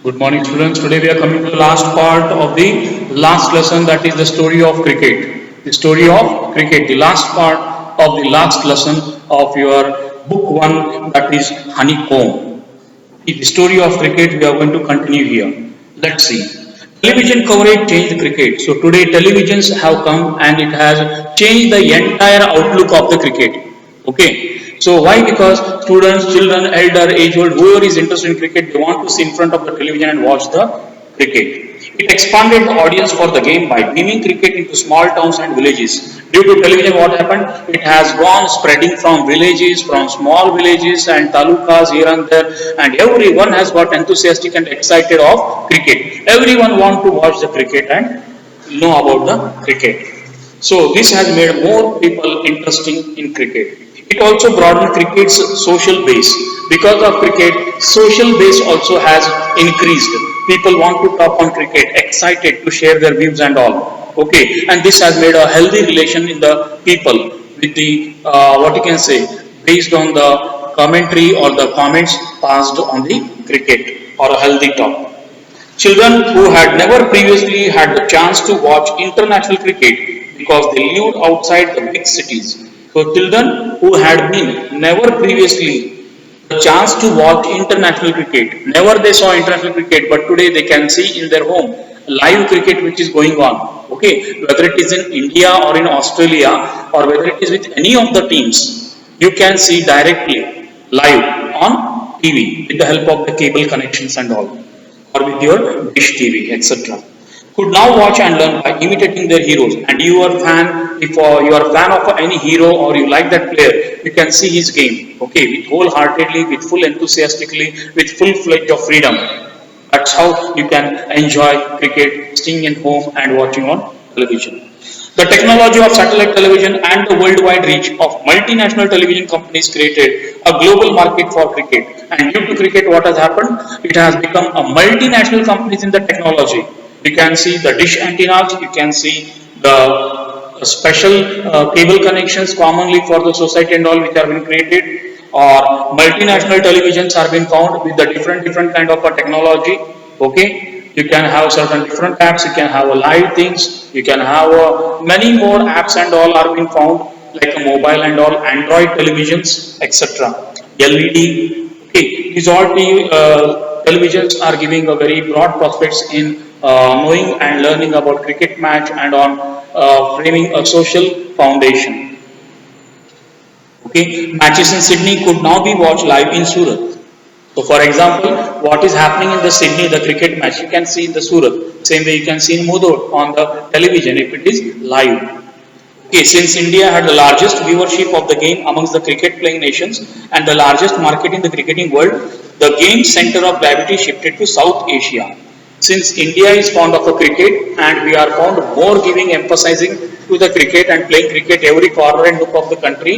Good morning, students. Today we are coming to the last part of the last lesson, that is the story of cricket. The story of cricket, the last part of the last lesson of your book one, that is Honeycomb. The story of cricket we are going to continue here. Let's see. Television coverage changed cricket. So today televisions have come and it has changed the entire outlook of the cricket. Okay. So why? Because students, children, elder, age old, whoever is interested in cricket, they want to sit in front of the television and watch the cricket. It expanded the audience for the game by beaming cricket into small towns and villages. Due to television, what happened? It has gone spreading from villages, from small villages and talukas here and there, and everyone has got enthusiastic and excited of cricket. Everyone want to watch the cricket and know about the cricket. So this has made more people interesting in cricket. It also broadened cricket's social base. Because of cricket, social base also has increased. People want to talk on cricket, excited to share their views and all. Okay, and this has made a healthy relation in the people with the what you can say, based on the commentary or the comments passed on the cricket, or a healthy talk. Children who had never previously had the chance to watch international cricket because they lived outside the big cities. So children who had been never previously the chance to watch international cricket. Never they saw international cricket, but today they can see in their home live cricket which is going on. Okay, whether it is in India or in Australia, or whether it is with any of the teams, you can see directly live on TV with the help of the cable connections and all, or with your dish TV, etc. Could now watch and learn by imitating their heroes. And you are fan, if you are a fan of any hero or you like that player, you can see his game. Okay, with wholeheartedly, with full enthusiastically, with full fledged of freedom. That's how you can enjoy cricket, staying in home and watching on television. The technology of satellite television and the worldwide reach of multinational television companies created a global market for cricket. And due to cricket, what has happened? It has become a multinational companies in the technology. You can see the dish antennas, you can see the special cable connections commonly for the society and all which are being created, or multinational televisions are being found with the different kind of a technology. Okay, you can have certain different apps, you can have a live things, you can have many more apps and all are being found, like a mobile and all, Android televisions, etc. LED. Okay, these all televisions are giving a very broad prospects in knowing and learning about cricket match and on framing a social foundation. Okay, matches in Sydney could now be watched live in Surat. So, for example, what is happening in the Sydney, the cricket match, you can see in the Surat. Same way you can see in Mudor on the television if it is live. Okay, since India had the largest viewership of the game amongst the cricket playing nations and the largest market in the cricketing world, the game's center of gravity shifted to South Asia. Since India is fond of a cricket and we are fond more giving emphasizing to the cricket and playing cricket every corner and nook of the country.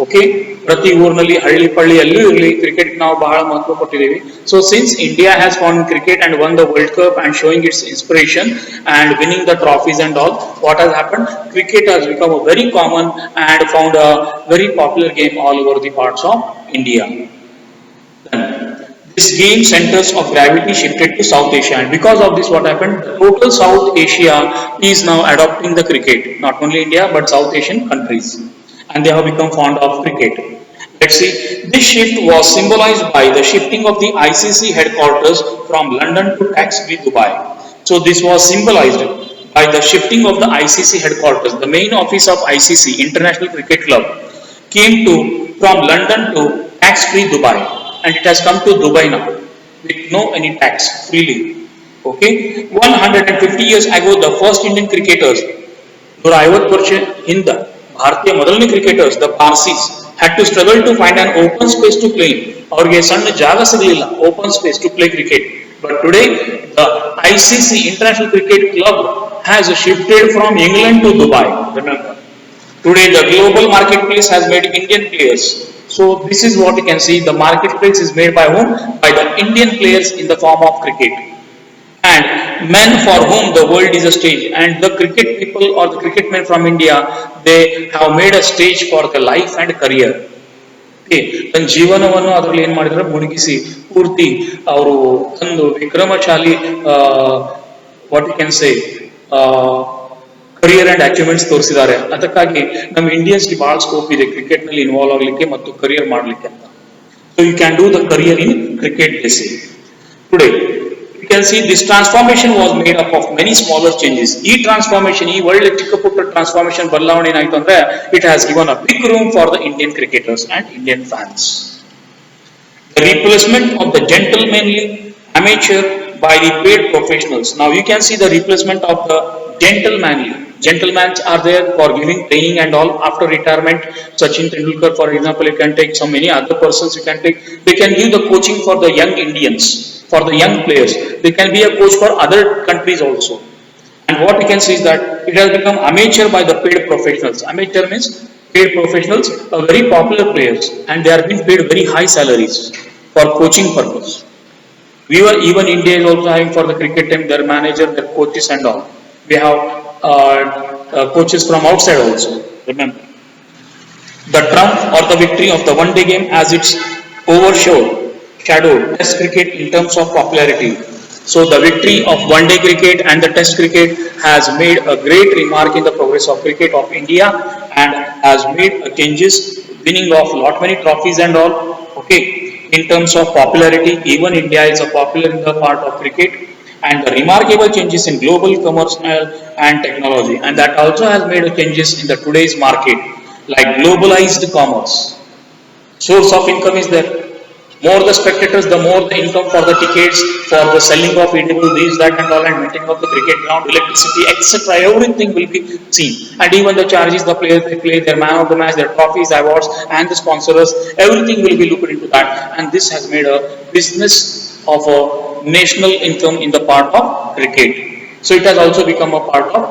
Okay, ಪ್ರತಿ ಊರಿನಲ್ಲಿ ಹಳ್ಳಿ ಪಳ್ಳಿಯಲ್ಲೂ ಇರಲಿ cricket ನಾವು ಬಹಳ ಮಹತ್ವ ಕೊಟ್ಟಿದ್ದೀವಿ. So since India has fan cricket and won the world cup and showing its inspiration and winning the trophies and all, what has happen, cricket has become a very common and found a very popular game all over the parts of India. This game centers of gravity shifted to South Asia, and because of this what happened, total South Asia is now adopting the cricket, not only India but South Asian countries, and they have become fond of cricket. Let's see, this shift was symbolized by the shifting of the ICC headquarters from London to tax-free Dubai. So this was symbolized by the shifting of the ICC headquarters. The main office of ICC, International Cricket Club, came to from London to tax-free Dubai, and it has come to Dubai now with no any tax, freely. Okay, 150 years ago the first Indian cricketers, 150 ವರ್ಷ ಹಿಂದ ಭಾರತೀಯ ಮೊದಲನೇ cricketers the Parsis had to struggle to find an open space to play. ಅವ್ರಿಗೆ ಸಣ್ಣ ಜಾಗ ಸಿಗಲಿಲ್ಲ open space to play cricket. But today the ICC international cricket club has shifted from England to Dubai. Remember, today the global marketplace has made Indian players. So this is what you can see, the marketplace is made by whom? By the Indian players in the form of cricket. And men for whom the world is a stage, and the cricket people or the cricket men from India, they have made a stage for the life and career. Okay, ತನ್ನ ಜೀವನವನ್ನು ಅದರಲ್ಲಿ ಏನು ಮಾಡಿದ್ರೆ ಮುಳುಗಿಸಿ ಪೂರ್ತಿ ಅವರು ಒಂದು ವಿಕ್ರಮಶಾಲಿ what you can say career and achievements ತೋರಿಸಿದ್ದಾರೆ. ಅದಕ್ಕಾಗಿ ನಮ್ಮ ಇಂಡಿಯನ್ಸ್ ಬಹಳ ಸ್ಕೋಪ್ ಇದೆ ಕ್ರಿಕೆಟ್ ನಲ್ಲಿ ಇನ್ವಾಲ್ವ್ ಆಗಲಿಕ್ಕೆ ಮತ್ತು ಕರಿಯರ್ ಮಾಡಲಿಕ್ಕೆ ಅಂತ. So you can do the career in cricket basis. Today you can see this transformation was made up of many smaller changes. ಈ ಟ್ರಾನ್ಸ್ಫಾರ್ಮೇಶನ್, ಈ ಒಳ್ಳೆ ಚಿಕ್ಕ ಪುಟ್ಟ ಟ್ರಾನ್ಸ್ಫಾರ್ಮೇಶನ್ ಬದಲಾವಣೆ ಏನಾಯ್ತು ಅಂದ್ರೆ it has given a big room for the Indian cricketers and Indian fans. The replacement of the gentlemanly amateur by the paid professionals. Now you can see the replacement of the gentlemanly. Gentlemen are there for giving training and all after retirement. Sachin Tendulkar, for example, you can take so many other persons you can take. They can give the coaching for the young Indians, for the young players. They can be a coach for other countries also. And what you can see is that it has become amateur by the paid professionals. Amateur means paid professionals are very popular players and they are being paid very high salaries for coaching purpose. We were even India is also having for the cricket team their manager, their coaches and all. We have coaches from outside also. Remember, the trump or the victory of the one-day game as it's overshadowed Test cricket in terms of popularity. So the victory of one-day cricket and the Test cricket has made a great remark in the progress of cricket of India and has made changes, winning of lot many trophies and all. Okay, in terms of popularity, even India is a popular in the part of cricket, and the remarkable changes in global commerce and technology, and that also has made changes in the today's market, like globalized commerce. Source of income is there. More the spectators, the more the income for the tickets, for the selling of individual this, that and all, and maintaining of the cricket ground, electricity, etc. Everything will be seen. And even the charges the players they play, their man of the match, their trophies, awards, and the sponsors, everything will be looked into that. And this has made a business of a national income in the part of cricket. So it has also become a part of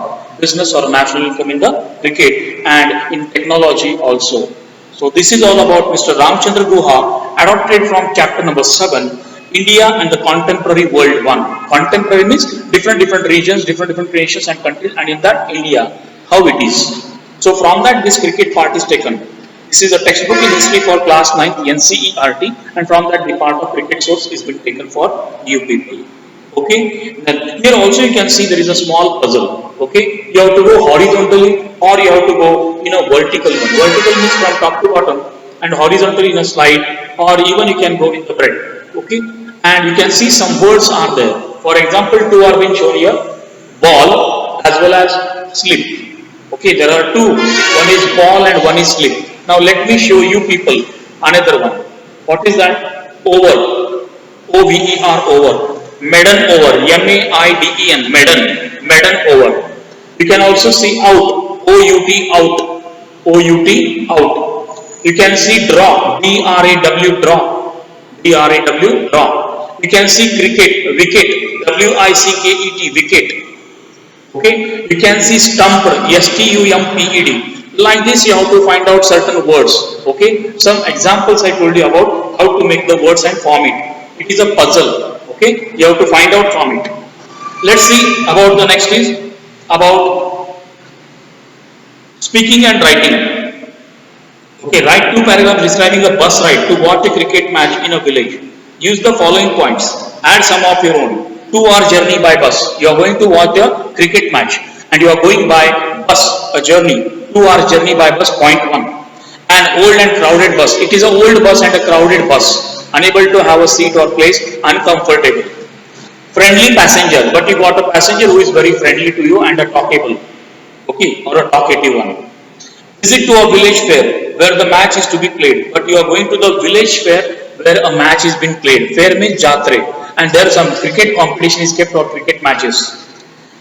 business or national income in the cricket and in technology also. So this is all about Mr. Ramchandra Guha, adopted from chapter number 7, India and the Contemporary World 1. Contemporary means different regions, different nations and countries, and in that India, how it is. So from that this cricket part is taken. This is a textbook in history for class 9th NCERT, and from that the part of cricket source is been taken for new people. Okay, then here also you can see there is a small puzzle. Okay, you have to go horizontally or you have to go in a vertical one. Vertical means from top to bottom, and horizontally in a slide, or even you can go in the breadth. Okay, and you can see some words are there. For example, two are being shown here: ball as well as slip. Okay, there are two. One is ball and one is slip. Now let me show you people another one. What is that? Over. O-V-E-R, over. Maiden over. M-A-I-D-E-N. Maiden over. You can also see out. O-U-T, out. O-U-T, out. You can see draw. D-R-A-W, draw. D-R-A-W, draw. You can see cricket. Wicket. W-I-C-K-E-T, wicket. Okay. You can see stump. S-T-U-M-P-E-D. Like this you have to find out certain words. Okay, some examples I told you about how to make the words and form it. It is a puzzle. Okay, you have to find out from it. Let's see about the next is about speaking and writing. Okay, write two paragraphs describing a bus ride to watch a cricket match in a village. Use the following points. Add some of your own. 2-hour journey by bus. You are going to watch a cricket match and you are going by bus, a journey. 2-hour journey by bus, point 1. An old and crowded bus. It is an old bus and a crowded bus. Unable to have a seat or place, uncomfortable. Friendly passenger, but you got a passenger who is very friendly to you and a talkable. Okay, or a talkative one. Visit to a village fair where the match is to be played, but you are going to the village fair where a match is being played. Fair means jatre, and there some cricket competition is kept or cricket matches.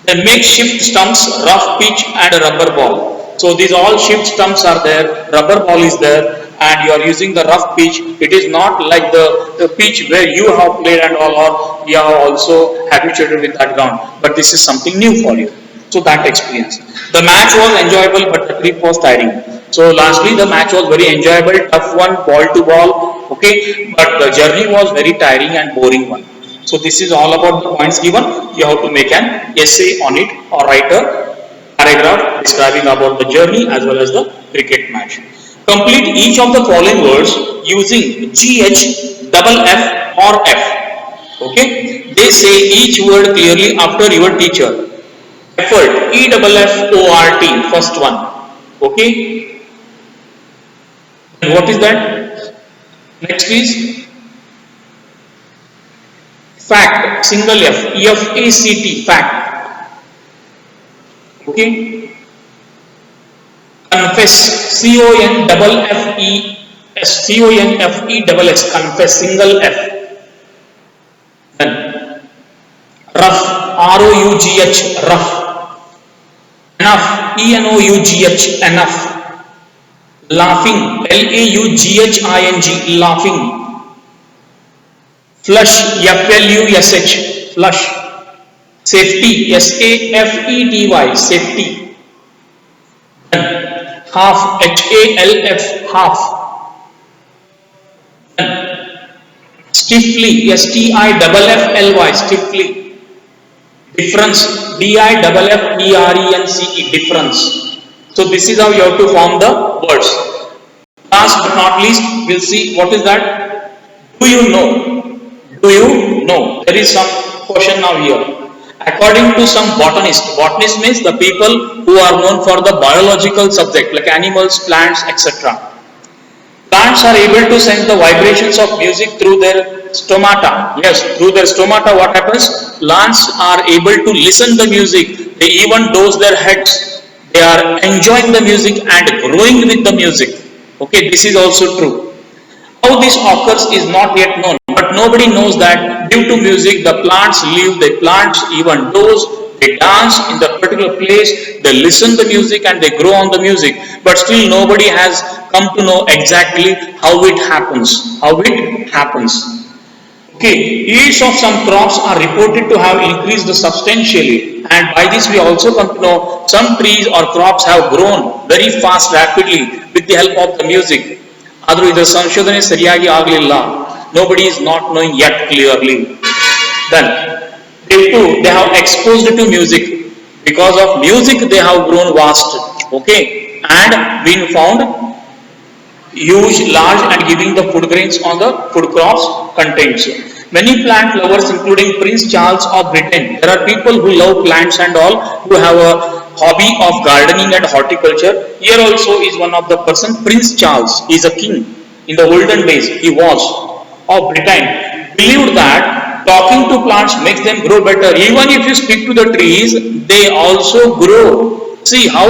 Then makeshift stumps, rough pitch and a rubber ball. So these all shift stumps are there, rubber ball is there, and you are using the rough pitch. It is not like the pitch where you have played and all, or you are also habituated with that ground, but this is something new for you. So that experience. The match was enjoyable, but the trip was tiring. So lastly, the match was very enjoyable, tough one, ball to ball, okay, but the journey was very tiring and boring one. So this is all about the points given. You have to make an essay on it or write a paragraph describing about the journey as well as the cricket match. Complete each of the following words using GH, double F or F. Okay, they say each word clearly after your teacher. Effort, EFFORT, first one. Okay, and what is that? Next is fact, single F, EFACT, fact. Okay, confess, CONFES, confess, single F. Then rough, ROUGH, rough. Enough, ENOUGH, enough. Laughing, LAUGHING, laughing. Flush, FLUSH, flush. Safety, SAFETY, safety. Half, HALF, half. Stiffly, STIFFLY, stiffly. Difference, DIFFERENCE, difference. So this is how you have to form the words. Last but not least, we'll see what is that. Do you know? Do you know? There is some question now here. According to some botanist means the people who are known for the biological subject like animals, plants, etc. Plants are able to sense the vibrations of music through their stomata. Yes, through their stomata what happens? Plants are able to listen the music. They even dose their heads. They are enjoying the music and growing with the music. Okay, this is also true. How this occurs is not yet known, but nobody knows that due to music the plants live, the plants even dose, they dance in the particular place, they listen the music and they grow on the music, but still nobody has come to know exactly how it happens. Okay, yields of some crops are reported to have increased substantially, and by this we also come to know some trees or crops have grown very fast, rapidly with the help of the music. ಆದರೂ ಇದರ ಸಂಶೋಧನೆ ಸರಿಯಾಗಿ ಆಗಲಿಲ್ಲ. Nobody is not knowing yet clearly. Then they have exposed to music. Because of music they have grown vast. Okay, and been found huge, large, and giving the food grains on the food crops contains. Many plant lovers, including Prince Charles of Britain, there are people who love plants and all, who have a hobby of gardening and horticulture. Here also is one of the person, Prince Charles. He is a king in the olden days. He was of Britain. Believed that talking to plants makes them grow better. Even if you speak to the trees, they also grow. See how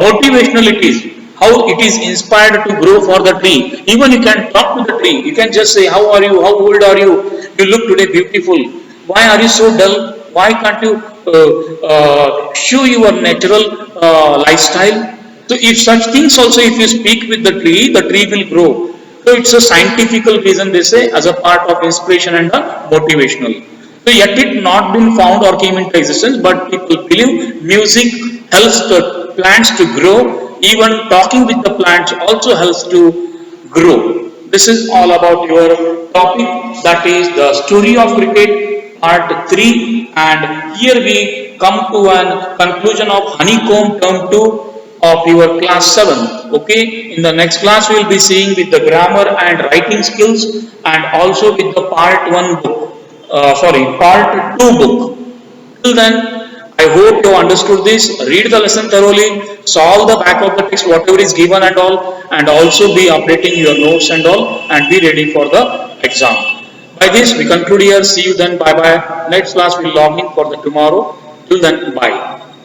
motivational it is. How it is inspired to grow for the tree. Even you can talk to the tree. You can just say, how are you? How old are you? You look today beautiful. Why are you so dull? Why can't you show your natural lifestyle? So if such things also, if you speak with the tree will grow. So it's a scientific reason, they say, as a part of inspiration and motivational. So yet it not been found or came into existence, but people believe music helps the plants to grow. Even talking with the plants also helps to grow. This is all about your topic, that is the story of cricket part 3, and here we come to an conclusion of honeycomb term 2 of your class 7. Okay, in the next class we will be seeing with the grammar and writing skills, and also with the part 2 book. Till then, I hope you understood this. Read the lesson thoroughly, solve the back of the text whatever is given and all, and also be updating your notes and all, and be ready for the exam. By this we conclude here. See you then. Bye bye. Next class we will log in for the tomorrow. Till then, bye.